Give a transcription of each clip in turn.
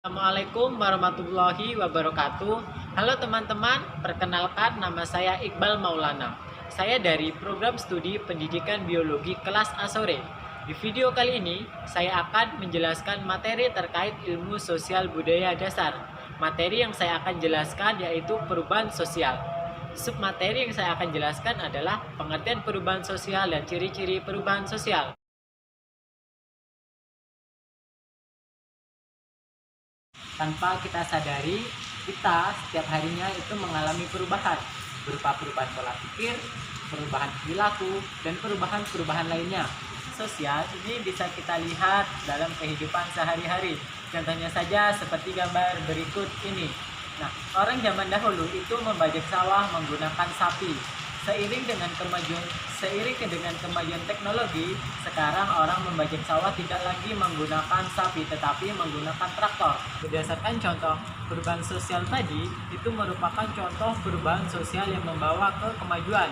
Assalamualaikum warahmatullahi wabarakatuh. Halo teman-teman, perkenalkan nama saya Iqbal Maulana. Saya dari program studi pendidikan biologi kelas A sore. Di video kali ini, saya akan menjelaskan materi terkait ilmu sosial budaya dasar. Materi yang saya akan jelaskan yaitu perubahan sosial. Submateri yang saya akan jelaskan adalah pengertian perubahan sosial dan ciri-ciri perubahan sosial. Tanpa kita sadari, kita setiap harinya itu mengalami perubahan, berupa perubahan pola pikir, perubahan perilaku, dan perubahan-perubahan lainnya. Sosial ini bisa kita lihat dalam kehidupan sehari-hari. Contohnya saja seperti gambar berikut ini. Nah, orang zaman dahulu itu membajak sawah menggunakan sapi. Seiring dengan kemajuan teknologi, sekarang orang membajak sawah tidak lagi menggunakan sapi tetapi menggunakan traktor. Berdasarkan contoh perubahan sosial tadi, itu merupakan contoh perubahan sosial yang membawa ke kemajuan.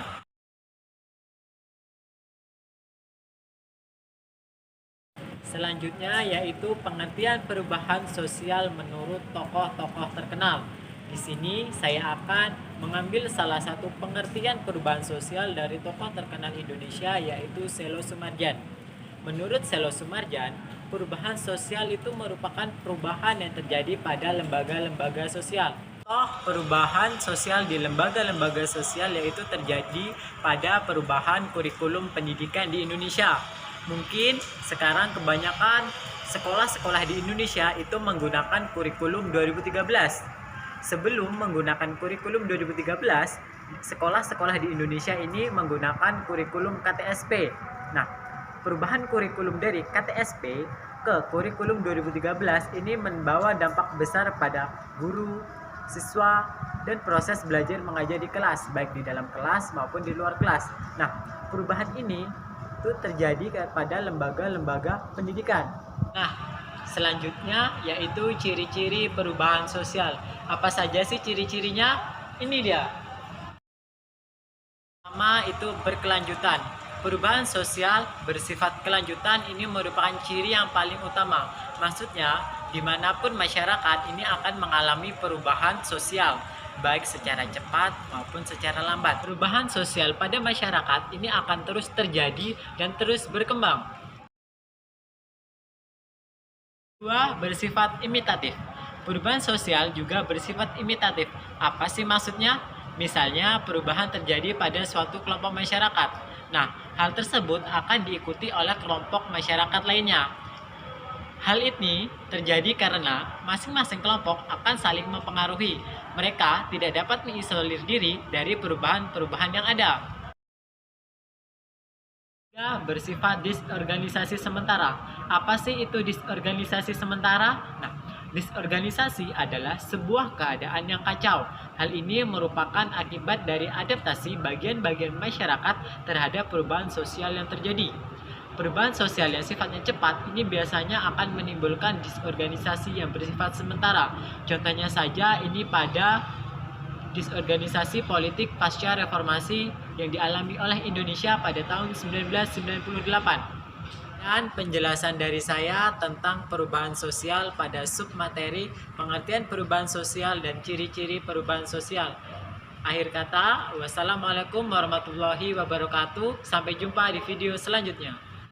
Selanjutnya yaitu pengertian perubahan sosial menurut tokoh-tokoh terkenal. Di sini saya akan mengambil salah satu pengertian perubahan sosial dari tokoh terkenal Indonesia yaitu Selo Sumarjan. Menurut Selo Sumarjan, perubahan sosial itu merupakan perubahan yang terjadi pada lembaga-lembaga sosial. Perubahan sosial di lembaga-lembaga sosial yaitu terjadi pada perubahan kurikulum pendidikan di Indonesia. Mungkin sekarang kebanyakan sekolah-sekolah di Indonesia itu menggunakan kurikulum 2013. Sebelum menggunakan kurikulum 2013, sekolah-sekolah di Indonesia ini menggunakan kurikulum KTSP. Nah, perubahan kurikulum dari KTSP ke kurikulum 2013 ini membawa dampak besar pada guru, siswa, dan proses belajar mengajar di kelas, baik di dalam kelas maupun di luar kelas. Nah, perubahan ini itu terjadi pada lembaga-lembaga pendidikan. Nah, selanjutnya yaitu ciri-ciri perubahan sosial. Apa saja sih ciri-cirinya? Ini dia. Pertama itu berkelanjutan. Perubahan sosial bersifat kelanjutan ini merupakan ciri yang paling utama. Maksudnya, dimanapun masyarakat ini akan mengalami perubahan sosial, baik secara cepat maupun secara lambat. Perubahan sosial pada masyarakat ini akan terus terjadi dan terus berkembang. Kedua, bersifat imitatif. Perubahan sosial juga bersifat imitatif. Apa sih maksudnya? Misalnya, perubahan terjadi pada suatu kelompok masyarakat. Nah, hal tersebut akan diikuti oleh kelompok masyarakat lainnya. Hal ini terjadi karena masing-masing kelompok akan saling mempengaruhi. Mereka tidak dapat mengisolir diri dari perubahan-perubahan yang ada. Bersifat disorganisasi sementara. Apa sih itu disorganisasi sementara? Nah, disorganisasi adalah sebuah keadaan yang kacau. Hal ini merupakan akibat dari adaptasi bagian-bagian masyarakat terhadap perubahan sosial yang terjadi. Perubahan sosial yang sifatnya cepat ini biasanya akan menimbulkan disorganisasi yang bersifat sementara. Contohnya saja ini pada disorganisasi politik pasca reformasi yang dialami oleh Indonesia pada tahun 1998. Dan penjelasan dari saya tentang perubahan sosial pada submateri pengertian perubahan sosial dan ciri-ciri perubahan sosial. Akhir kata, wassalamualaikum warahmatullahi wabarakatuh. Sampai jumpa di video selanjutnya.